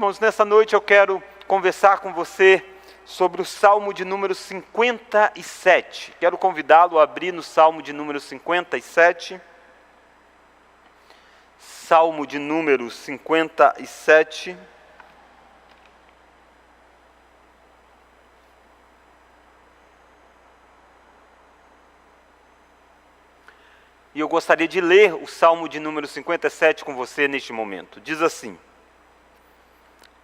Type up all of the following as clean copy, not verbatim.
Irmãos, nessa noite eu quero conversar com você sobre o Salmo de número 57. Quero convidá-lo a abrir no Salmo de número 57. Salmo de número 57. E eu gostaria de ler o Salmo de número 57 com você neste momento. Diz assim: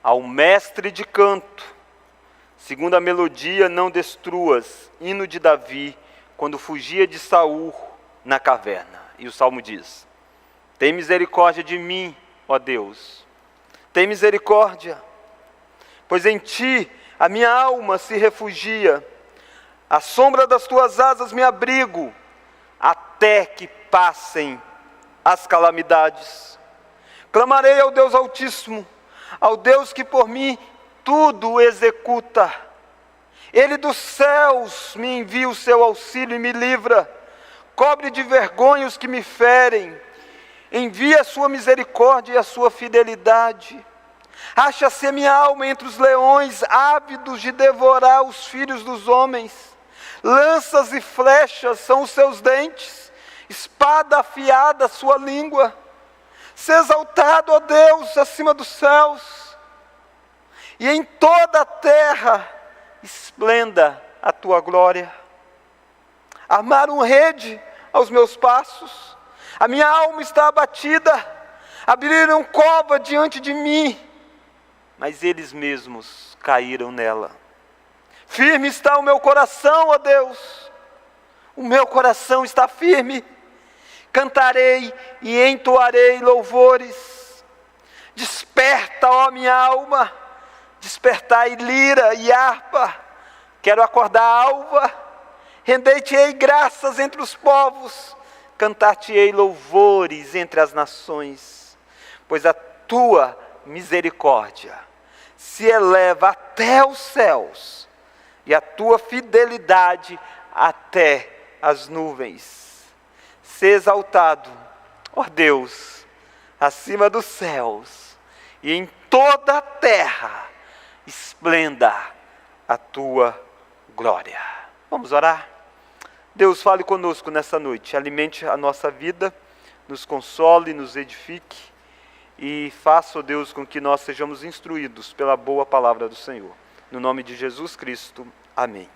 Ao mestre de canto, segundo a melodia não destruas, hino de Davi, quando fugia de Saul na caverna. E o Salmo diz: Tem misericórdia de mim, ó Deus, tem misericórdia, pois em ti a minha alma se refugia, à sombra das tuas asas me abrigo, até que passem as calamidades. Clamarei ao Deus Altíssimo, ao Deus que por mim tudo executa. Ele dos céus me envia o seu auxílio e me livra, cobre de vergonha os que me ferem, envia a sua misericórdia e a sua fidelidade. Acha-se a minha alma entre os leões, ávidos de devorar os filhos dos homens. Lanças e flechas são os seus dentes, espada afiada a sua língua. Se exaltado, ó Deus, acima dos céus, e em toda a terra esplenda a tua glória. Armaram rede aos meus passos, a minha alma está abatida, abriram cova diante de mim, mas eles mesmos caíram nela. Firme está o meu coração, ó Deus, o meu coração está firme. Cantarei e entoarei louvores. Desperta, ó minha alma, despertai lira e harpa. Quero acordar a alva, rendei-te-ei graças entre os povos, cantar-te-ei louvores entre as nações, pois a tua misericórdia se eleva até os céus, e a tua fidelidade até as nuvens. Se exaltado, ó Deus, acima dos céus, e em toda a terra esplenda a tua glória. Vamos orar? Deus, fale conosco nessa noite, alimente a nossa vida, nos console, nos edifique, e faça, ó Deus, com que nós sejamos instruídos pela boa palavra do Senhor. No nome de Jesus Cristo, amém.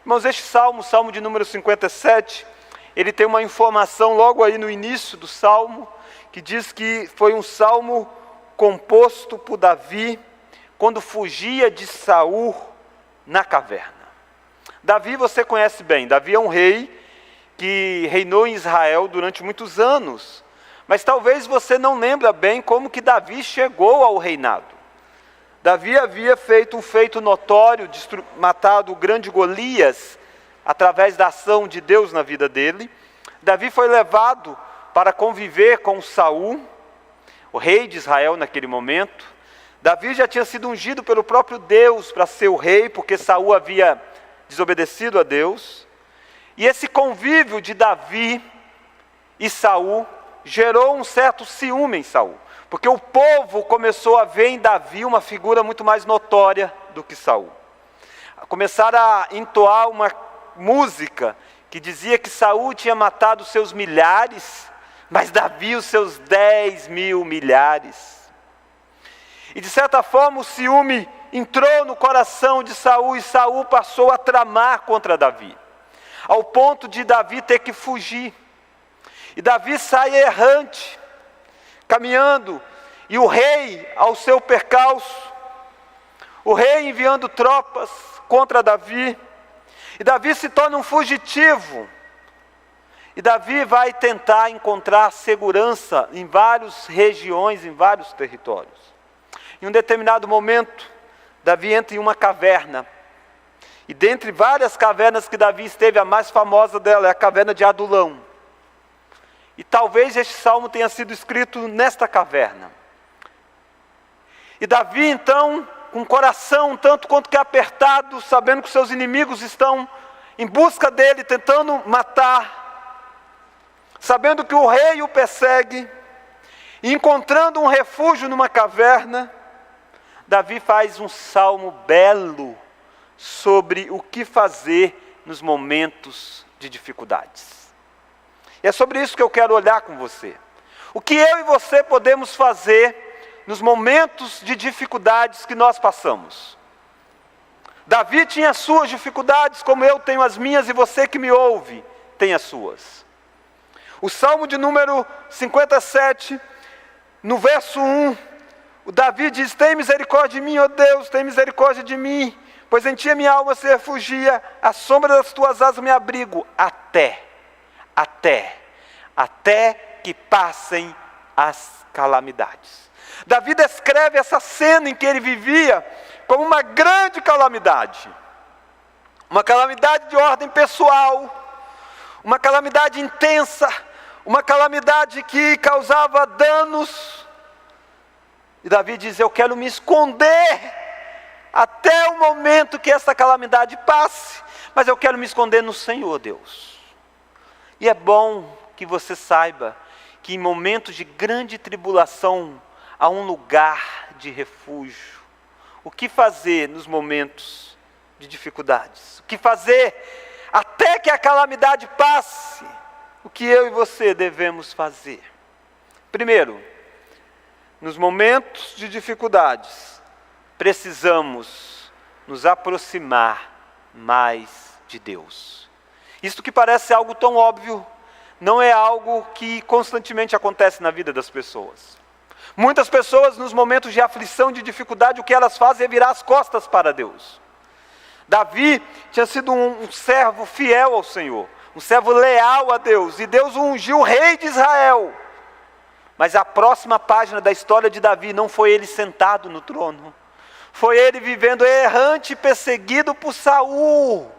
Irmãos, este salmo, o salmo de número 57, ele tem uma informação logo aí no início do salmo, que diz que foi um salmo composto por Davi, quando fugia de Saul na caverna. Davi você conhece bem, Davi é um rei que reinou em Israel durante muitos anos, mas talvez você não lembre bem como que Davi chegou ao reinado. Davi havia feito um feito notório, matado o grande Golias, através da ação de Deus na vida dele. Davi foi levado para conviver com Saul, o rei de Israel naquele momento. Davi já tinha sido ungido pelo próprio Deus para ser o rei, porque Saul havia desobedecido a Deus. E esse convívio de Davi e Saul gerou um certo ciúme em Saul, porque o povo começou a ver em Davi uma figura muito mais notória do que Saul. Começaram a entoar uma música que dizia que Saul tinha matado seus milhares, mas Davi os seus 10.000 milhares. E de certa forma o ciúme entrou no coração de Saul, e Saul passou a tramar contra Davi, ao ponto de Davi ter que fugir. E Davi sai errante, caminhando, e o rei, ao seu percalço, o rei enviando tropas contra Davi, e Davi se torna um fugitivo, e Davi vai tentar encontrar segurança em várias regiões, em vários territórios. Em um determinado momento, Davi entra em uma caverna, e dentre várias cavernas que Davi esteve, a mais famosa dela é a caverna de Adulão. E talvez este salmo tenha sido escrito nesta caverna. E Davi então, com o coração tanto quanto que apertado, sabendo que seus inimigos estão em busca dele, tentando matar, sabendo que o rei o persegue, e encontrando um refúgio numa caverna, Davi faz um salmo belo sobre o que fazer nos momentos de dificuldades. E é sobre isso que eu quero olhar com você. O que eu e você podemos fazer nos momentos de dificuldades que nós passamos. Davi tinha as suas dificuldades, como eu tenho as minhas, e você que me ouve tem as suas. O Salmo de número 57, no verso 1, o Davi diz: tem misericórdia de mim, ó Deus, tem misericórdia de mim, pois em ti a minha alma se refugia, à sombra das tuas asas me abrigo, até que passem as calamidades. Davi descreve essa cena em que ele vivia como uma grande calamidade. Uma calamidade de ordem pessoal, uma calamidade intensa, uma calamidade que causava danos. E Davi diz: eu quero me esconder até o momento que essa calamidade passe, mas eu quero me esconder no Senhor, Deus. E é bom que você saiba que em momentos de grande tribulação há um lugar de refúgio. O que fazer nos momentos de dificuldades? O que fazer até que a calamidade passe? O que eu e você devemos fazer? Primeiro, nos momentos de dificuldades, precisamos nos aproximar mais de Deus. Isto que parece algo tão óbvio, não é algo que constantemente acontece na vida das pessoas. Muitas pessoas, nos momentos de aflição, de dificuldade, o que elas fazem é virar as costas para Deus. Davi tinha sido um servo fiel ao Senhor, um servo leal a Deus, e Deus o ungiu rei de Israel. Mas a próxima página da história de Davi não foi ele sentado no trono, foi ele vivendo errante e perseguido por Saul.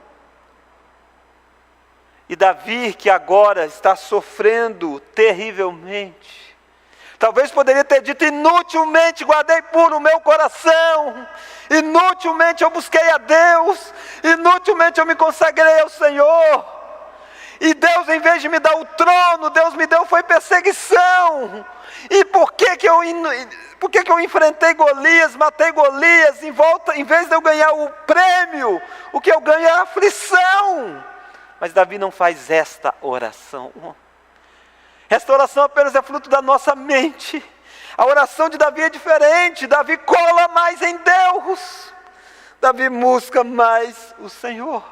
E Davi, que agora está sofrendo terrivelmente, talvez poderia ter dito: inutilmente guardei puro o meu coração, inutilmente eu busquei a Deus, inutilmente eu me consagrei ao Senhor. E Deus, em vez de me dar o trono, Deus me deu foi perseguição. E por que eu enfrentei Golias, matei Golias, em vez de eu ganhar o prêmio, o que eu ganho é a aflição? Mas Davi não faz esta oração. Esta oração apenas é fruto da nossa mente. A oração de Davi é diferente. Davi cola mais em Deus. Davi busca mais o Senhor.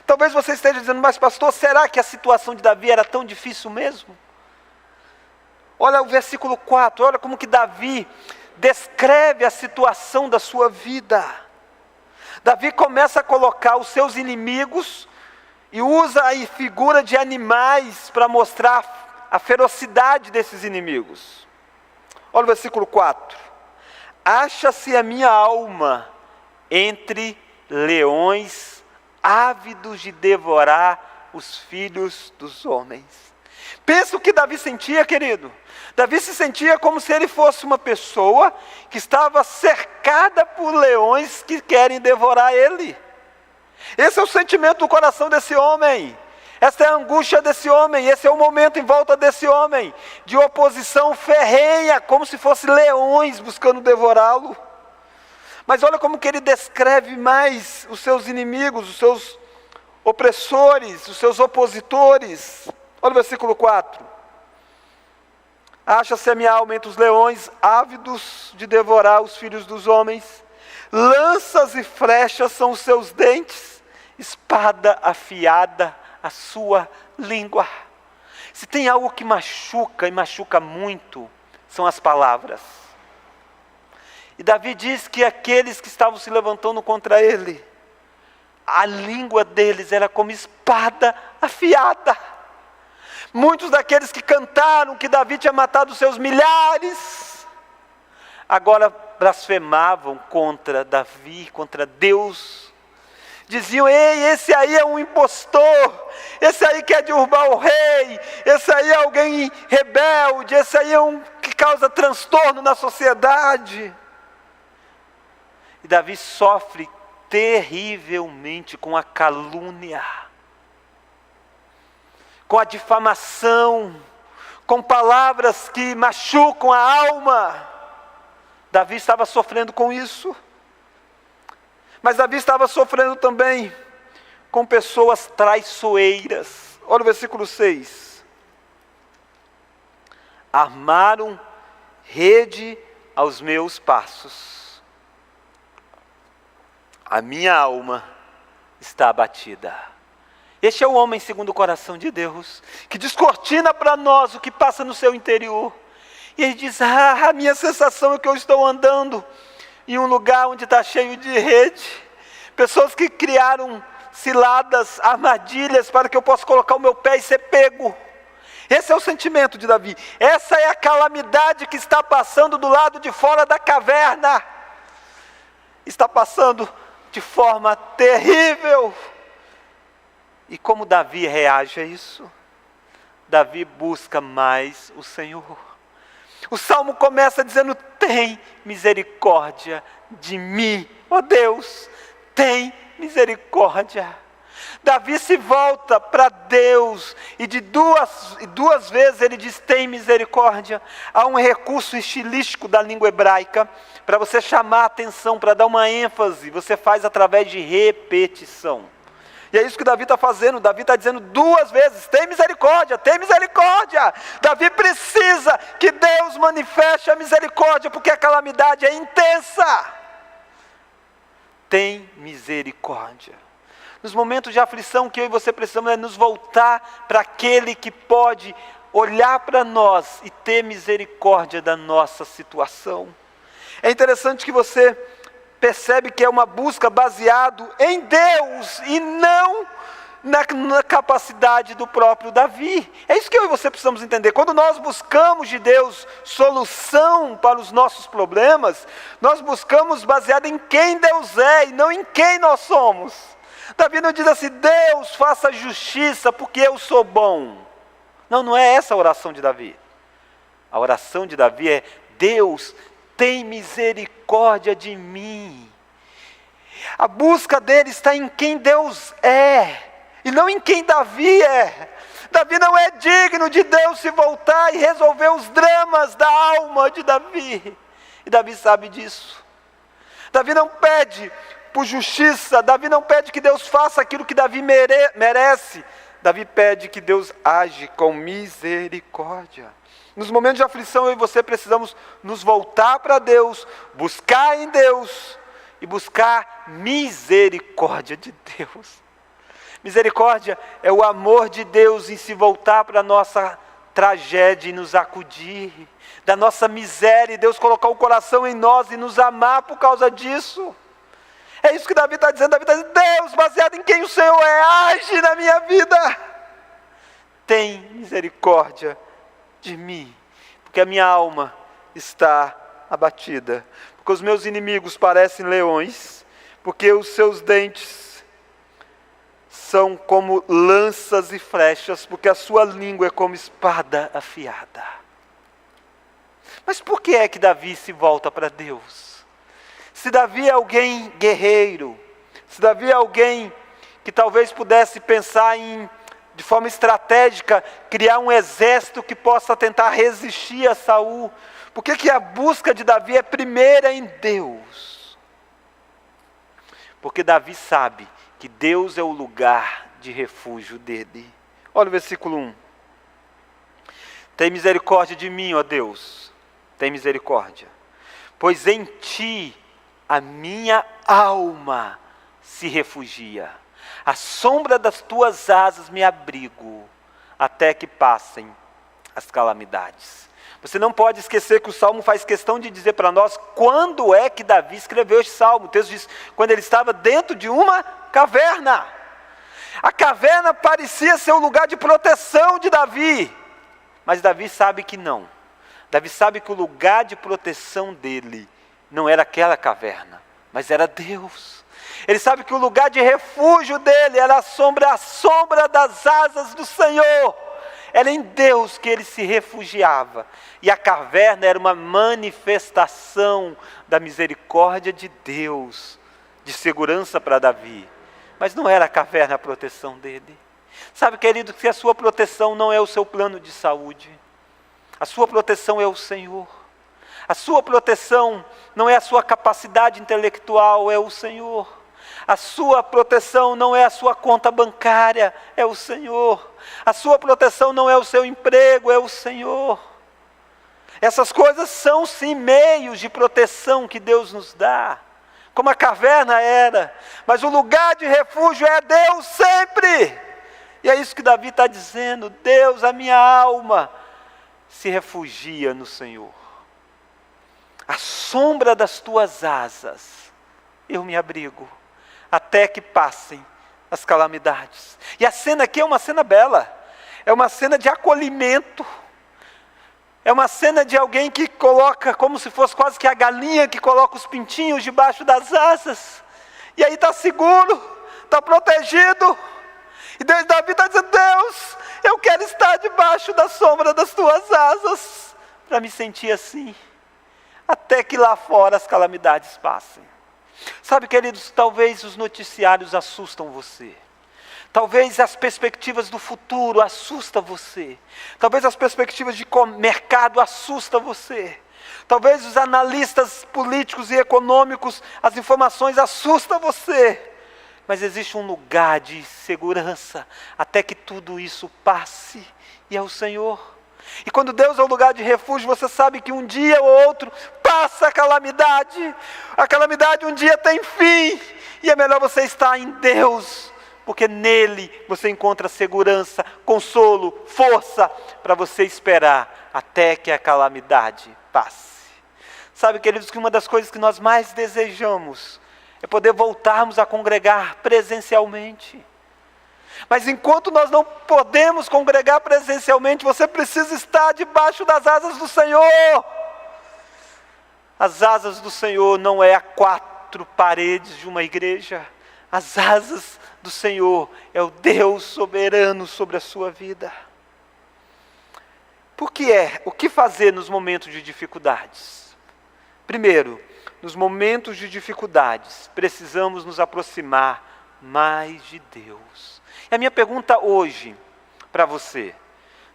Talvez você esteja dizendo: mas pastor, será que a situação de Davi era tão difícil mesmo? Olha o versículo 4, olha como que Davi descreve a situação da sua vida. Davi começa a colocar os seus inimigos e usa a figura de animais para mostrar a ferocidade desses inimigos. Olha o versículo 4. Acha-se a minha alma entre leões, ávidos de devorar os filhos dos homens. Pensa o que Davi sentia, querido. Davi se sentia como se ele fosse uma pessoa que estava cercada por leões que querem devorar ele. Esse é o sentimento do coração desse homem. Essa é a angústia desse homem. Esse é o momento em volta desse homem, de oposição ferrenha, como se fossem leões buscando devorá-lo. Mas olha como que ele descreve mais os seus inimigos, os seus opressores, os seus opositores. Olha o versículo 4. Acha-se a minha alma entre os leões, ávidos de devorar os filhos dos homens. Lanças e flechas são os seus dentes, espada afiada a sua língua. Se tem algo que machuca, e machuca muito, são as palavras. E Davi diz que aqueles que estavam se levantando contra ele, a língua deles era como espada afiada. Muitos daqueles que cantaram que Davi tinha matado seus milhares, agora blasfemavam contra Davi, contra Deus. Diziam: ei, esse aí é um impostor, esse aí quer derrubar o rei, esse aí é alguém rebelde, esse aí é um que causa transtorno na sociedade. E Davi sofre terrivelmente com a calúnia, com a difamação, com palavras que machucam a alma. Davi estava sofrendo com isso. Mas Davi estava sofrendo também com pessoas traiçoeiras. Olha o versículo 6. Armaram rede aos meus passos. A minha alma está abatida. Este é o homem segundo o coração de Deus, que descortina para nós o que passa no seu interior. E ele diz, a minha sensação é que eu estou andando em um lugar onde está cheio de rede. Pessoas que criaram ciladas, armadilhas para que eu possa colocar o meu pé e ser pego. Esse é o sentimento de Davi. Essa é a calamidade que está passando do lado de fora da caverna. Está passando de forma terrível. E como Davi reage a isso? Davi busca mais o Senhor. O salmo começa dizendo, tem misericórdia de mim, ó Deus, tem misericórdia. Davi se volta para Deus e duas vezes ele diz, tem misericórdia. Há um recurso estilístico da língua hebraica, para você chamar a atenção, para dar uma ênfase, você faz através de repetição. E é isso que Davi está fazendo. Davi está dizendo duas vezes, tem misericórdia, tem misericórdia. Davi precisa que Deus manifeste a misericórdia, porque a calamidade é intensa. Tem misericórdia. Nos momentos de aflição que eu e você precisamos é nos voltar para aquele que pode olhar para nós e ter misericórdia da nossa situação. É interessante que você percebe que é uma busca baseado em Deus e não na capacidade do próprio Davi. É isso que eu e você precisamos entender. Quando nós buscamos de Deus solução para os nossos problemas, nós buscamos baseado em quem Deus é e não em quem nós somos. Davi não diz assim, Deus faça justiça porque eu sou bom. Não, não é essa a oração de Davi. A oração de Davi é, Deus tem misericórdia de mim. A busca dele está em quem Deus é, e não em quem Davi é. Davi não é digno de Deus se voltar e resolver os dramas da alma de Davi. E Davi sabe disso. Davi não pede por justiça, Davi não pede que Deus faça aquilo que Davi merece. Davi pede que Deus age com misericórdia. Nos momentos de aflição, eu e você precisamos nos voltar para Deus, buscar em Deus e buscar misericórdia de Deus. Misericórdia é o amor de Deus em se voltar para a nossa tragédia e nos acudir, da nossa miséria, e Deus colocar o coração em nós e nos amar por causa disso. É isso que Davi está dizendo. Davi está dizendo, Deus, baseado em quem o Senhor é, age na minha vida. Tem misericórdia de mim, porque a minha alma está abatida, porque os meus inimigos parecem leões, porque os seus dentes são como lanças e flechas, porque a sua língua é como espada afiada. Mas por que é que Davi se volta para Deus? Se Davi é alguém guerreiro, se Davi é alguém que talvez pudesse pensar em, de forma estratégica, criar um exército que possa tentar resistir a Saul, por que a busca de Davi é primeira em Deus? Porque Davi sabe que Deus é o lugar de refúgio dele. Olha o versículo 1. Tem misericórdia de mim, ó Deus, tem misericórdia, pois em ti a minha alma se refugia. À sombra das tuas asas me abrigo, até que passem as calamidades. Você não pode esquecer que o Salmo faz questão de dizer para nós quando é que Davi escreveu esse Salmo. O texto diz, quando ele estava dentro de uma caverna. A caverna parecia ser o lugar de proteção de Davi, mas Davi sabe que não. Davi sabe que o lugar de proteção dele não era aquela caverna, mas era Deus. Ele sabe que o lugar de refúgio dele era a sombra das asas do Senhor. Era em Deus que ele se refugiava. E a caverna era uma manifestação da misericórdia de Deus, de segurança para Davi. Mas não era a caverna a proteção dele. Sabe, querido, que a sua proteção não é o seu plano de saúde. A sua proteção é o Senhor. A sua proteção não é a sua capacidade intelectual, é o Senhor. A sua proteção não é a sua conta bancária, é o Senhor. A sua proteção não é o seu emprego, é o Senhor. Essas coisas são sim meios de proteção que Deus nos dá, como a caverna era, mas o lugar de refúgio é Deus sempre. E é isso que Davi está dizendo: Deus, a minha alma se refugia no Senhor. À sombra das tuas asas eu me abrigo, até que passem as calamidades. E a cena aqui é uma cena bela, é uma cena de acolhimento, é uma cena de alguém que coloca, como se fosse quase que a galinha que coloca os pintinhos debaixo das asas, e aí está seguro, está protegido. E Davi está dizendo: Deus, eu quero estar debaixo da sombra das tuas asas, para me sentir assim, até que lá fora as calamidades passem. Sabe, queridos, talvez os noticiários assustam você. Talvez as perspectivas do futuro assustam você. Talvez as perspectivas de mercado assustam você. Talvez os analistas políticos e econômicos, as informações assustam você. Mas existe um lugar de segurança até que tudo isso passe, e é o Senhor. E quando Deus é o lugar de refúgio, você sabe que um dia ou outro passa a calamidade um dia tem fim, e é melhor você estar em Deus, porque nele você encontra segurança, consolo, força, para você esperar até que a calamidade passe. Sabe, queridos, que uma das coisas que nós mais desejamos é poder voltarmos a congregar presencialmente. Mas enquanto nós não podemos congregar presencialmente, você precisa estar debaixo das asas do Senhor. As asas do Senhor não é a quatro paredes de uma igreja. As asas do Senhor é o Deus soberano sobre a sua vida. O que fazer nos momentos de dificuldades? Primeiro, nos momentos de dificuldades, precisamos nos aproximar mais de Deus. E a minha pergunta hoje para você: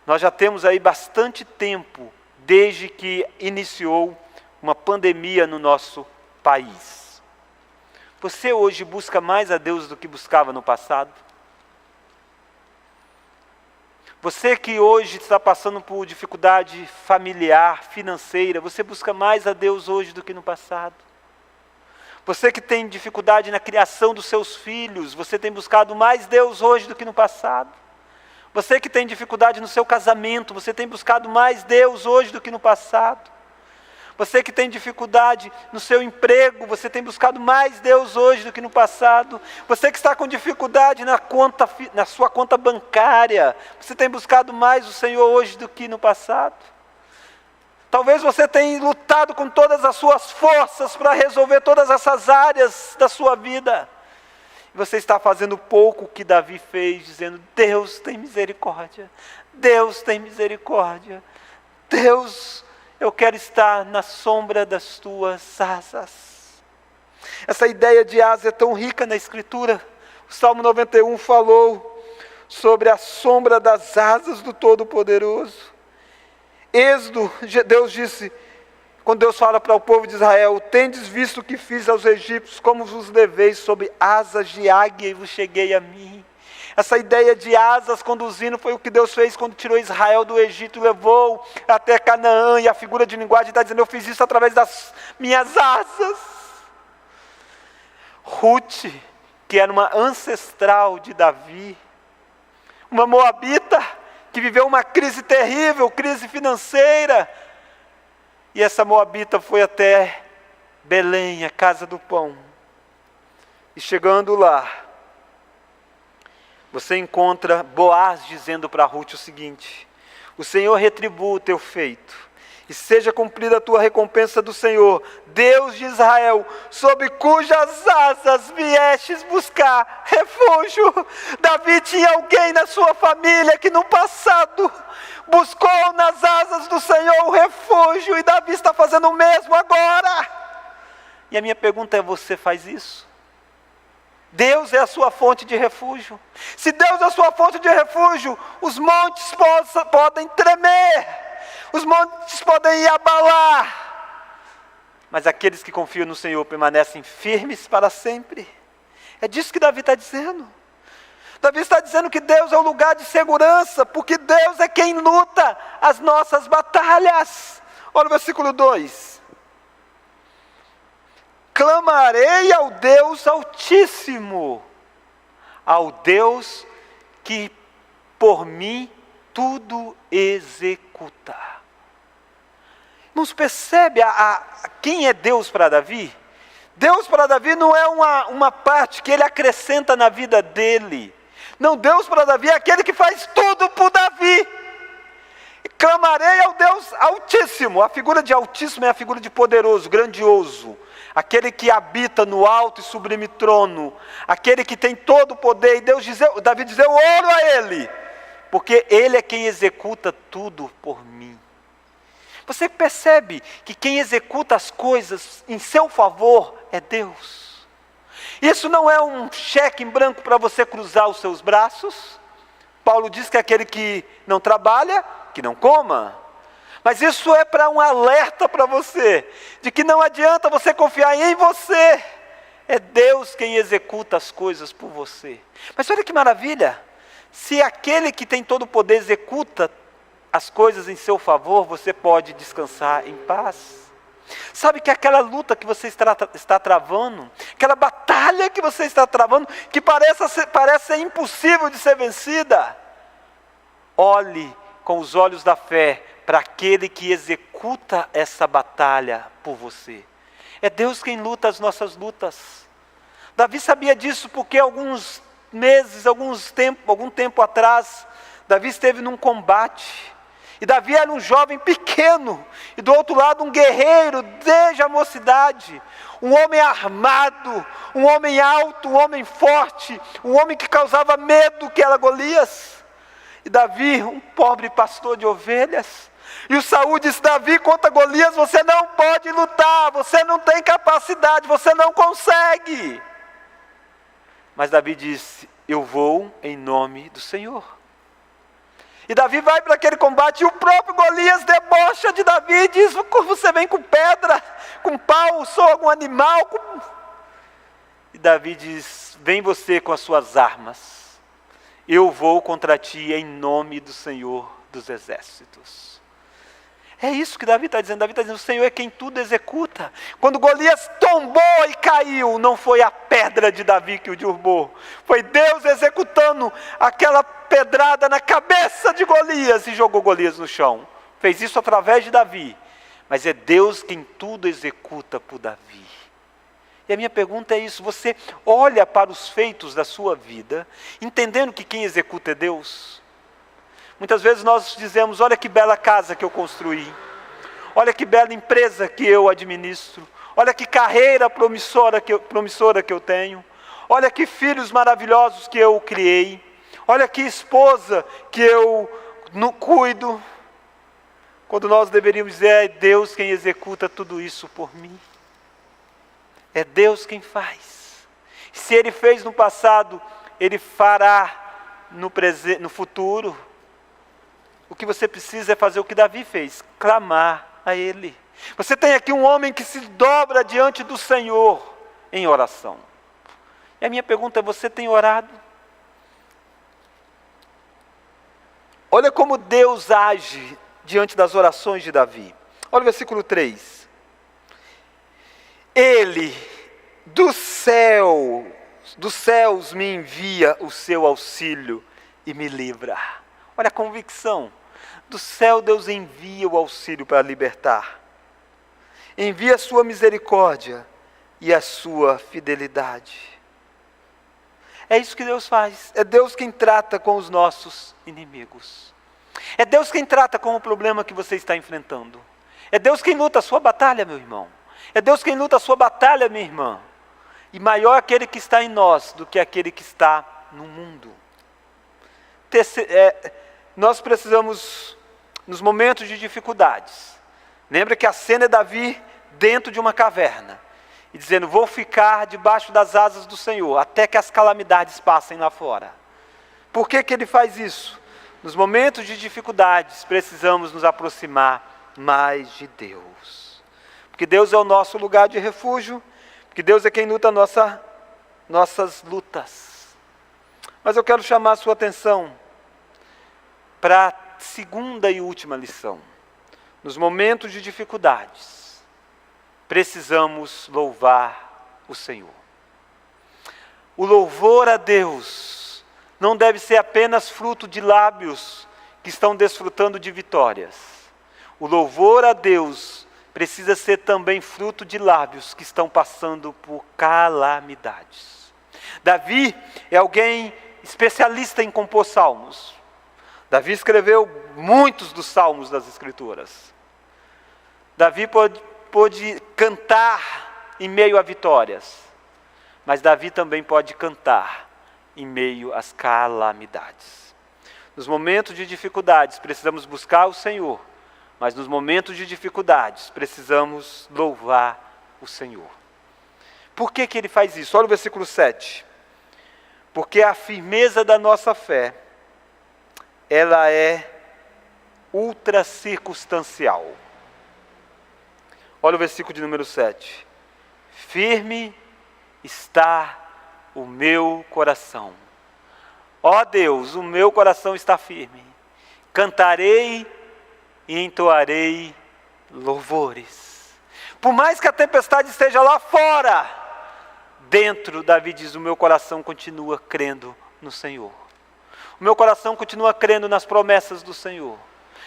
nós já temos aí bastante tempo desde que iniciou uma pandemia no nosso país. Você hoje busca mais a Deus do que buscava no passado? Você que hoje está passando por dificuldade familiar, financeira, você busca mais a Deus hoje do que no passado? Você que tem dificuldade na criação dos seus filhos, você tem buscado mais Deus hoje do que no passado? Você que tem dificuldade no seu casamento, você tem buscado mais Deus hoje do que no passado? Você que tem dificuldade no seu emprego, você tem buscado mais Deus hoje do que no passado? Você que está com dificuldade na sua conta bancária, você tem buscado mais o Senhor hoje do que no passado? Talvez você tenha lutado com todas as suas forças para resolver todas essas áreas da sua vida. Você está fazendo pouco o que Davi fez, dizendo: Deus tem misericórdia, Deus tem misericórdia, Deus, eu quero estar na sombra das tuas asas. Essa ideia de asa é tão rica na Escritura. O Salmo 91 falou sobre a sombra das asas do Todo-Poderoso. Êxodo, Deus disse, quando Deus fala para o povo de Israel: tendes visto o que fiz aos egípcios, como vos levei sob asas de águia e vos cheguei a mim. Essa ideia de asas conduzindo foi o que Deus fez quando tirou Israel do Egito e levou até Canaã. E a figura de linguagem está dizendo: eu fiz isso através das minhas asas. Ruth, que era uma ancestral de Davi, uma moabita, que viveu uma crise terrível, crise financeira. E essa moabita foi até Belém, a casa do pão. E chegando lá, você encontra Boaz dizendo para Ruth o seguinte: o Senhor retribua o teu feito, e seja cumprida a tua recompensa do Senhor, Deus de Israel, sob cujas asas viestes buscar refúgio. Davi tinha alguém na sua família que no passado buscou nas asas do Senhor o refúgio, e Davi está fazendo o mesmo agora. E a minha pergunta é: você faz isso? Deus é a sua fonte de refúgio. Se Deus é a sua fonte de refúgio, os montes podem tremer, os montes podem abalar, mas aqueles que confiam no Senhor permanecem firmes para sempre. É disso que Davi está dizendo. Davi está dizendo que Deus é o lugar de segurança, porque Deus é quem luta as nossas batalhas. Olha o versículo 2. Clamarei ao Deus Altíssimo, ao Deus que por mim tudo executa. Não se percebe quem é Deus para Davi? Deus para Davi não é uma parte que ele acrescenta na vida dele. Não, Deus para Davi é aquele que faz tudo por Davi. Clamarei ao Deus Altíssimo. A figura de Altíssimo é a figura de poderoso, grandioso. Aquele que habita no alto e sublime trono. Aquele que tem todo o poder. E Davi diz, eu oro a Ele, porque Ele é quem executa tudo por mim. Você percebe que quem executa as coisas em seu favor é Deus. Isso não é um cheque em branco para você cruzar os seus braços. Paulo diz que aquele que não trabalha, que não coma. Mas isso é para um alerta para você, de que não adianta você confiar em você. É Deus quem executa as coisas por você. Mas olha que maravilha, se aquele que tem todo o poder executa as coisas em seu favor, você pode descansar em paz. Sabe que aquela luta que você está travando, aquela batalha que você está travando, que parece ser impossível de ser vencida, olhe com os olhos da fé para aquele que executa essa batalha por você. É Deus quem luta as nossas lutas. Davi sabia disso porque algum tempo atrás, Davi esteve num combate. E Davi era um jovem pequeno, e do outro lado um guerreiro desde a mocidade, um homem armado, um homem alto, um homem forte, um homem que causava medo, que era Golias. E Davi, um pobre pastor de ovelhas, e o Saul disse, Davi, contra Golias você não pode lutar, você não tem capacidade, você não consegue. Mas Davi disse, eu vou em nome do Senhor. E Davi vai para aquele combate, e o próprio Golias debocha de Davi, e diz, você vem com pedra, com pau, sou algum animal. E Davi diz, vem você com as suas armas, eu vou contra ti em nome do Senhor dos Exércitos. É isso que Davi está dizendo. Davi está dizendo, o Senhor é quem tudo executa. Quando Golias tombou e caiu, não foi a pedra de Davi que o derrubou, foi Deus executando aquela pedrada na cabeça de Golias e jogou Golias no chão. Fez isso através de Davi, mas é Deus quem tudo executa por Davi. E a minha pergunta é isso, você olha para os feitos da sua vida, entendendo que quem executa é Deus? Muitas vezes nós dizemos, olha que bela casa que eu construí, olha que bela empresa que eu administro, olha que carreira promissora que eu tenho, olha que filhos maravilhosos que eu criei, olha que esposa que eu cuido, quando nós deveríamos dizer, é Deus quem executa tudo isso por mim. É Deus quem faz. Se Ele fez no passado, Ele fará no futuro. O que você precisa é fazer o que Davi fez, clamar a Ele. Você tem aqui um homem que se dobra diante do Senhor em oração. E a minha pergunta é, você tem orado? Olha como Deus age diante das orações de Davi. Olha o versículo 3. Ele, dos céus me envia o seu auxílio e me livra. Olha a convicção. Do céu Deus envia o auxílio para libertar. Envia a sua misericórdia e a sua fidelidade. É isso que Deus faz. É Deus quem trata com os nossos inimigos. É Deus quem trata com o problema que você está enfrentando. É Deus quem luta a sua batalha, meu irmão. É Deus quem luta a sua batalha, minha irmã. E maior aquele que está em nós do que aquele que está no mundo. Nós precisamos, nos momentos de dificuldades, lembra que a cena é Davi dentro de uma caverna, e dizendo, vou ficar debaixo das asas do Senhor, até que as calamidades passem lá fora. Por que ele faz isso? Nos momentos de dificuldades, precisamos nos aproximar mais de Deus. porque Deus é o nosso lugar de refúgio, porque Deus é quem luta nossas lutas. Mas eu quero chamar a sua atenção para a segunda e última lição. Nos momentos de dificuldades, precisamos louvar o Senhor. O louvor a Deus não deve ser apenas fruto de lábios que estão desfrutando de vitórias. O louvor a Deus precisa ser também fruto de lábios que estão passando por calamidades. Davi é alguém especialista em compor salmos. Davi escreveu muitos dos salmos das Escrituras. Davi pôde cantar em meio a vitórias, mas Davi também pode cantar em meio às calamidades. Nos momentos de dificuldades, precisamos buscar o Senhor, mas nos momentos de dificuldades, precisamos louvar o Senhor. Por que ele faz isso? Olha o versículo 7. Porque a firmeza da nossa fé, ela é ultra circunstancial. Olha o versículo de número 7. Firme está o meu coração. Ó Deus, o meu coração está firme. Cantarei e entoarei louvores. Por mais que a tempestade esteja lá fora, dentro, Davi diz, o meu coração continua crendo no Senhor. O meu coração continua crendo nas promessas do Senhor.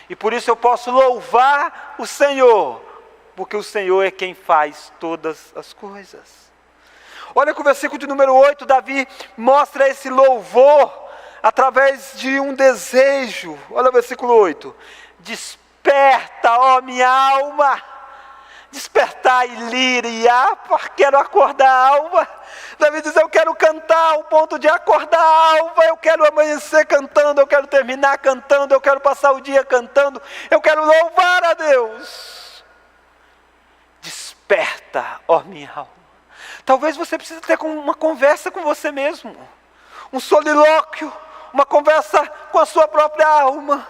E por isso eu posso louvar o Senhor, porque o Senhor é quem faz todas as coisas. Olha que o versículo de número 8, Davi mostra esse louvor através de um desejo. Olha o versículo 8. Desperta, ó minha alma. Despertar e lira e quero acordar a alma. Davi diz, eu quero cantar ao ponto de acordar a alma, eu quero amanhecer cantando, eu quero terminar cantando, eu quero passar o dia cantando, eu quero louvar a Deus. Desperta, ó minha alma. Talvez você precise ter uma conversa com você mesmo, um solilóquio, uma conversa com a sua própria alma.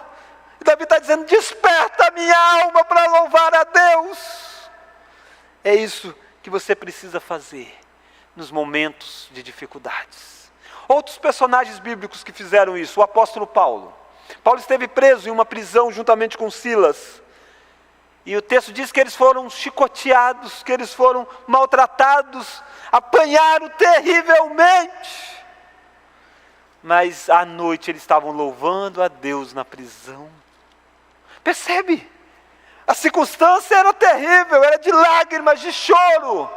E Davi está dizendo, desperta a minha alma para louvar a Deus. É isso que você precisa fazer nos momentos de dificuldades. Outros personagens bíblicos que fizeram isso, o apóstolo Paulo. Paulo esteve preso em uma prisão juntamente com Silas. E o texto diz que eles foram chicoteados, que eles foram maltratados, apanharam terrivelmente. Mas à noite eles estavam louvando a Deus na prisão. Percebe? A circunstância era terrível, era de lágrimas, de choro.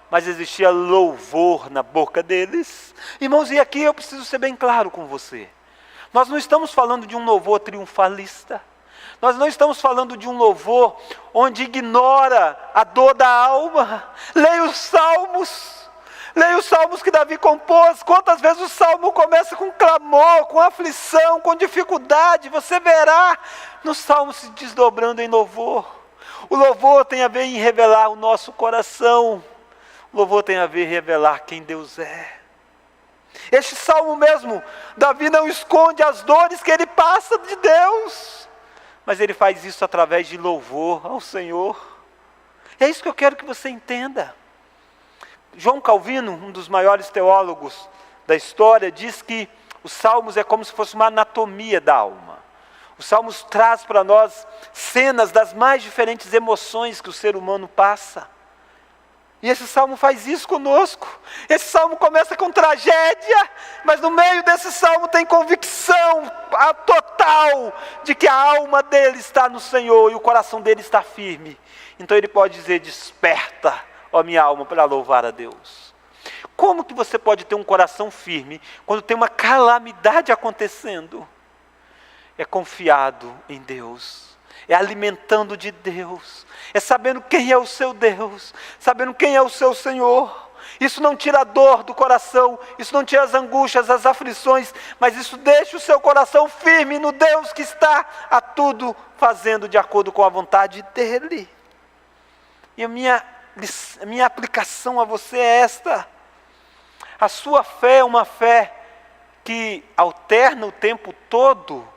Mas existia louvor na boca deles. Irmãos, e aqui eu preciso ser bem claro com você. Nós não estamos falando de um louvor triunfalista. Nós não estamos falando de um louvor onde ignora a dor da alma. Leia os salmos. Leia os salmos que Davi compôs. Quantas vezes o salmo começa com clamor, com aflição, com dificuldade. Você verá nos salmos se desdobrando em louvor. O louvor tem a ver em revelar o nosso coração. O louvor tem a ver em revelar quem Deus é. Este salmo mesmo, Davi não esconde as dores que ele passa de Deus, mas ele faz isso através de louvor ao Senhor. É isso que eu quero que você entenda. João Calvino, um dos maiores teólogos da história, diz que os salmos é como se fosse uma anatomia da alma. Os salmos traz para nós cenas das mais diferentes emoções que o ser humano passa. E esse salmo faz isso conosco. Esse salmo começa com tragédia, mas no meio desse salmo tem convicção total de que a alma dele está no Senhor e o coração dele está firme. Então ele pode dizer, desperta, ó minha alma, para louvar a Deus. Como que você pode ter um coração firme quando tem uma calamidade acontecendo? É confiado em Deus, é alimentando de Deus, é sabendo quem é o seu Deus, sabendo quem é o seu Senhor. Isso não tira a dor do coração, isso não tira as angústias, as aflições, mas isso deixa o seu coração firme no Deus que está a tudo fazendo de acordo com a vontade dEle. E a minha aplicação a você é esta: a sua fé é uma fé que alterna o tempo todo,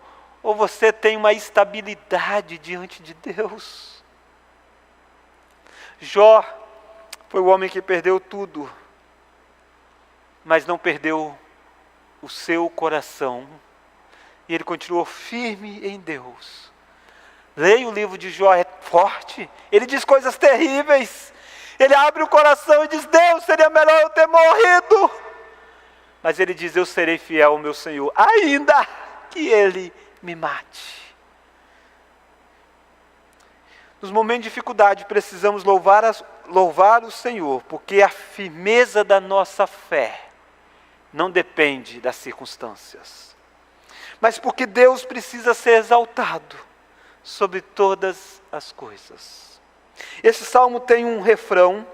ou você tem uma estabilidade diante de Deus? Jó foi o homem que perdeu tudo, mas não perdeu o seu coração. E ele continuou firme em Deus. Leia o livro de Jó, é forte. Ele diz coisas terríveis. Ele abre o coração e diz: Deus, seria melhor eu ter morrido. Mas ele diz: eu serei fiel ao meu Senhor, ainda que Ele me mate. Nos momentos de dificuldade, precisamos louvar o Senhor, porque a firmeza da nossa fé não depende das circunstâncias, mas porque Deus precisa ser exaltado sobre todas as coisas. Esse salmo tem um refrão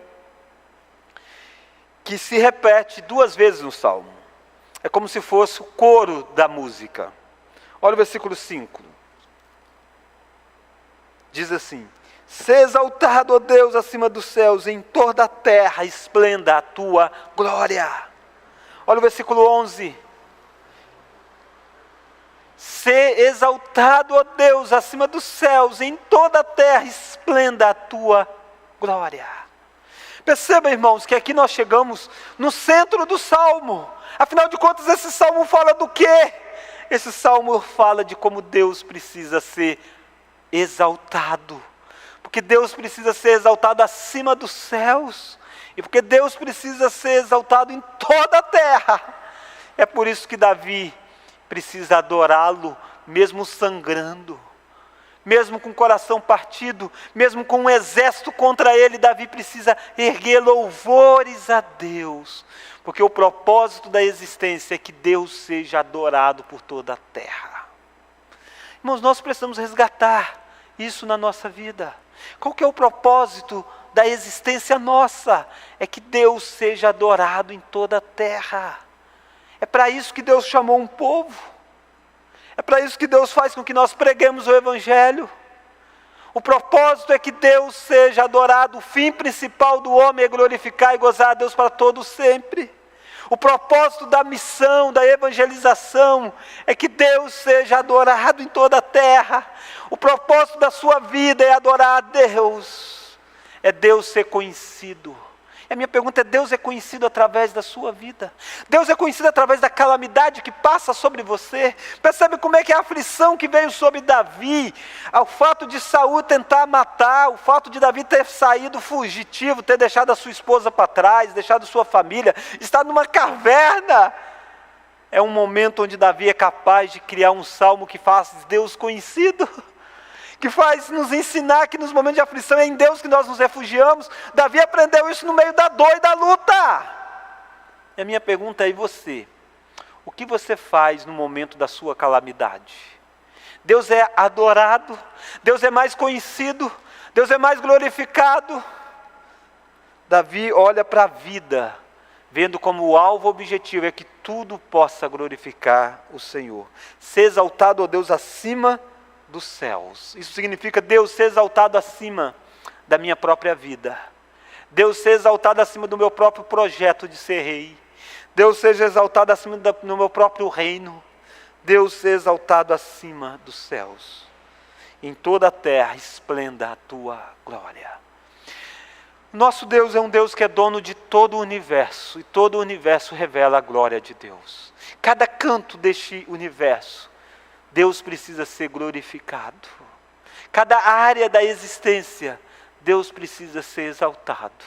que se repete 2 vezes no salmo. É como se fosse o coro da música. Olha o versículo 5. Diz assim: Sê exaltado, ó Deus, acima dos céus, em toda a terra esplenda a tua glória. Olha o versículo 11. Sê exaltado, ó Deus, acima dos céus, em toda a terra esplenda a tua glória. Perceba, irmãos, que aqui nós chegamos no centro do salmo. Afinal de contas, esse salmo fala do quê? Esse salmo fala de como Deus precisa ser exaltado. Porque Deus precisa ser exaltado acima dos céus. E porque Deus precisa ser exaltado em toda a terra. É por isso que Davi precisa adorá-lo, mesmo sangrando. Mesmo com o coração partido, mesmo com um exército contra ele, Davi precisa erguer louvores a Deus. Porque o propósito da existência é que Deus seja adorado por toda a terra. Irmãos, nós precisamos resgatar isso na nossa vida. Qual que é o propósito da existência nossa? É que Deus seja adorado em toda a terra. É para isso que Deus chamou um povo. É para isso que Deus faz com que nós preguemos o Evangelho. O propósito é que Deus seja adorado. O fim principal do homem é glorificar e gozar a Deus para todos sempre. O propósito da missão, da evangelização, é que Deus seja adorado em toda a terra. O propósito da sua vida é adorar a Deus. É Deus ser conhecido. E a minha pergunta é: Deus é conhecido através da sua vida? Deus é conhecido através da calamidade que passa sobre você? Percebe como é que a aflição que veio sobre Davi, o fato de Saul tentar matar, o fato de Davi ter saído fugitivo, ter deixado a sua esposa para trás, deixado sua família, estar numa caverna, é um momento onde Davi é capaz de criar um salmo que faz Deus conhecido, que faz nos ensinar que nos momentos de aflição é em Deus que nós nos refugiamos. Davi aprendeu isso no meio da dor e da luta. E a minha pergunta é: e você? O que você faz no momento da sua calamidade? Deus é adorado, Deus é mais conhecido, Deus é mais glorificado. Davi olha para a vida, vendo como o alvo objetivo é que tudo possa glorificar o Senhor. Ser exaltado, ó Deus, acima dos céus. Isso significa Deus ser exaltado acima da minha própria vida. Deus ser exaltado acima do meu próprio projeto de ser rei. Deus seja exaltado acima do meu próprio reino. Deus ser exaltado acima dos céus. Em toda a terra esplenda a tua glória. Nosso Deus é um Deus que é dono de todo o universo. E todo o universo revela a glória de Deus. Cada canto deste universo, Deus precisa ser glorificado. Cada área da existência, Deus precisa ser exaltado.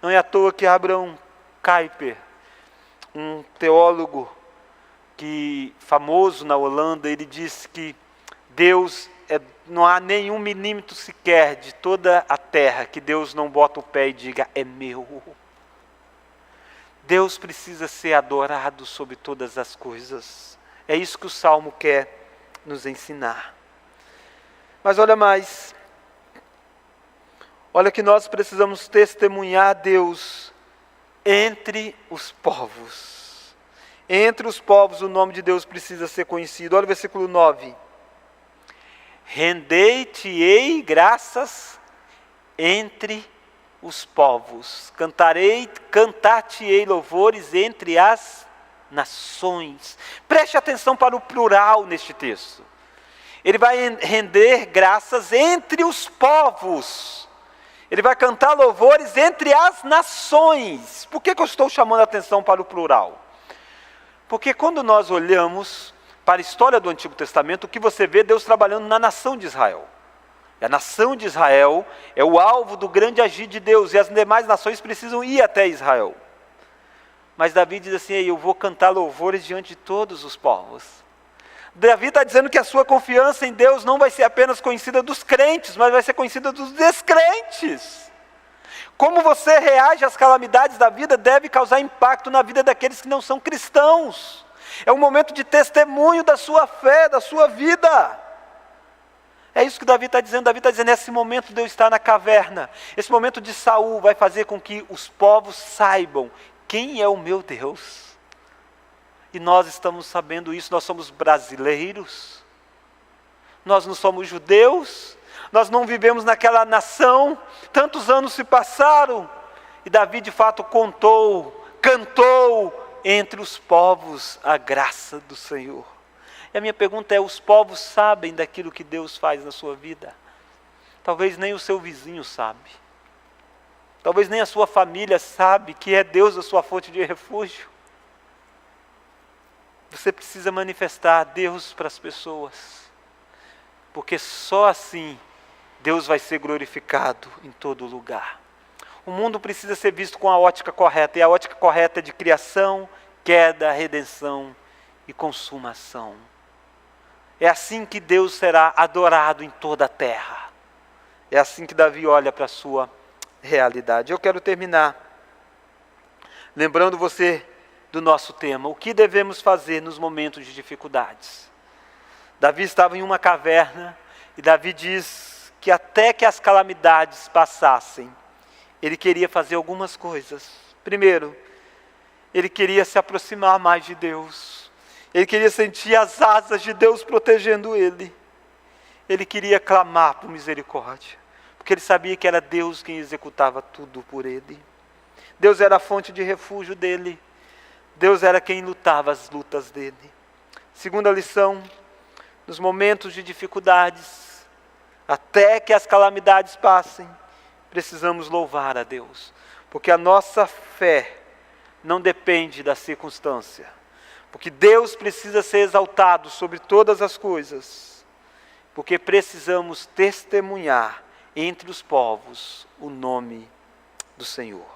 Não é à toa que Abraham Kuyper, um teólogo famoso na Holanda, ele disse que Deus, não há nenhum milímetro sequer de toda a terra que Deus não bota o pé e diga: é meu. Deus precisa ser adorado sobre todas as coisas. É isso que o Salmo quer nos ensinar. Mas olha mais. Olha que nós precisamos testemunhar a Deus entre os povos. Entre os povos o nome de Deus precisa ser conhecido. Olha o versículo 9. Rendei-te-ei graças entre os povos. Cantar-te-ei louvores entre as nações. Preste atenção para o plural neste texto. Ele vai render graças entre os povos. Ele vai cantar louvores entre as nações. Por que eu estou chamando a atenção para o plural? Porque quando nós olhamos para a história do Antigo Testamento, o que você vê Deus trabalhando na nação de Israel. E a nação de Israel é o alvo do grande agir de Deus, e as demais nações precisam ir até Israel. Mas Davi diz assim: eu vou cantar louvores diante de todos os povos. Davi está dizendo que a sua confiança em Deus não vai ser apenas conhecida dos crentes, mas vai ser conhecida dos descrentes. Como você reage às calamidades da vida deve causar impacto na vida daqueles que não são cristãos. É um momento de testemunho da sua fé, da sua vida. É isso que Davi está dizendo. Davi está dizendo: esse momento de eu estar na caverna, esse momento de Saul vai fazer com que os povos saibam quem é o meu Deus. E nós estamos sabendo isso. Nós somos brasileiros, nós não somos judeus, nós não vivemos naquela nação, tantos anos se passaram, e Davi de fato cantou entre os povos a graça do Senhor. E a minha pergunta é: os povos sabem daquilo que Deus faz na sua vida? Talvez nem o seu vizinho sabe, talvez nem a sua família sabe que é Deus a sua fonte de refúgio. Você precisa manifestar Deus para as pessoas, porque só assim Deus vai ser glorificado em todo lugar. O mundo precisa ser visto com a ótica correta, e a ótica correta é de criação, queda, redenção e consumação. É assim que Deus será adorado em toda a terra. É assim que Davi olha para a sua realidade. Eu quero terminar lembrando você do nosso tema: o que devemos fazer nos momentos de dificuldades. Davi estava em uma caverna, e Davi diz que até que as calamidades passassem, ele queria fazer algumas coisas. Primeiro, ele queria se aproximar mais de Deus. Ele queria sentir as asas de Deus protegendo ele. Ele queria clamar por misericórdia, porque ele sabia que era Deus quem executava tudo por ele. Deus era a fonte de refúgio dele. Deus era quem lutava as lutas dele. Segunda lição: nos momentos de dificuldades, até que as calamidades passem, precisamos louvar a Deus, porque a nossa fé não depende da circunstância, porque Deus precisa ser exaltado sobre todas as coisas, porque precisamos testemunhar entre os povos o nome do Senhor.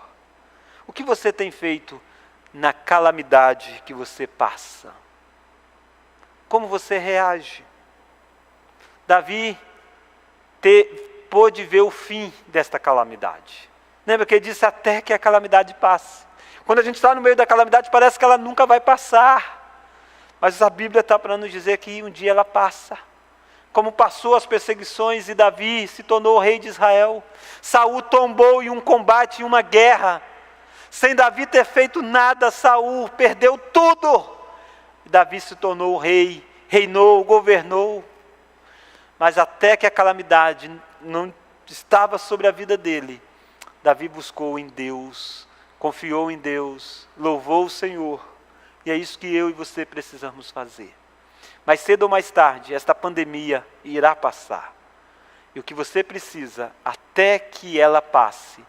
O que você tem feito na calamidade que você passa? Como você reage? Davi pôde ver o fim desta calamidade. Lembra que ele disse: até que a calamidade passe. Quando a gente está no meio da calamidade, parece que ela nunca vai passar. Mas a Bíblia está para nos dizer que um dia ela passa. Como passou as perseguições e Davi se tornou rei de Israel. Saul tombou em um combate, em uma guerra. Sem Davi ter feito nada, Saul perdeu tudo. E Davi se tornou rei, reinou, governou. Mas até que a calamidade não estava sobre a vida dele, Davi buscou em Deus, confiou em Deus, louvou o Senhor. E é isso que eu e você precisamos fazer. Mais cedo ou mais tarde, esta pandemia irá passar. E o que você precisa, até que ela passe,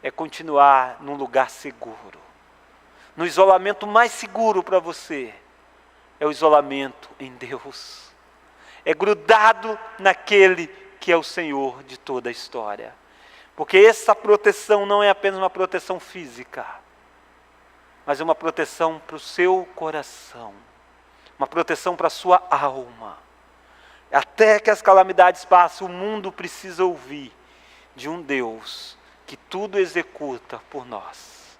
é continuar num lugar seguro. No isolamento mais seguro para você, é o isolamento em Deus. É grudado naquele que é o Senhor de toda a história. Porque essa proteção não é apenas uma proteção física, mas é uma proteção para o seu coração, uma proteção para a sua alma. Até que as calamidades passem, o mundo precisa ouvir de um Deus que tudo executa por nós.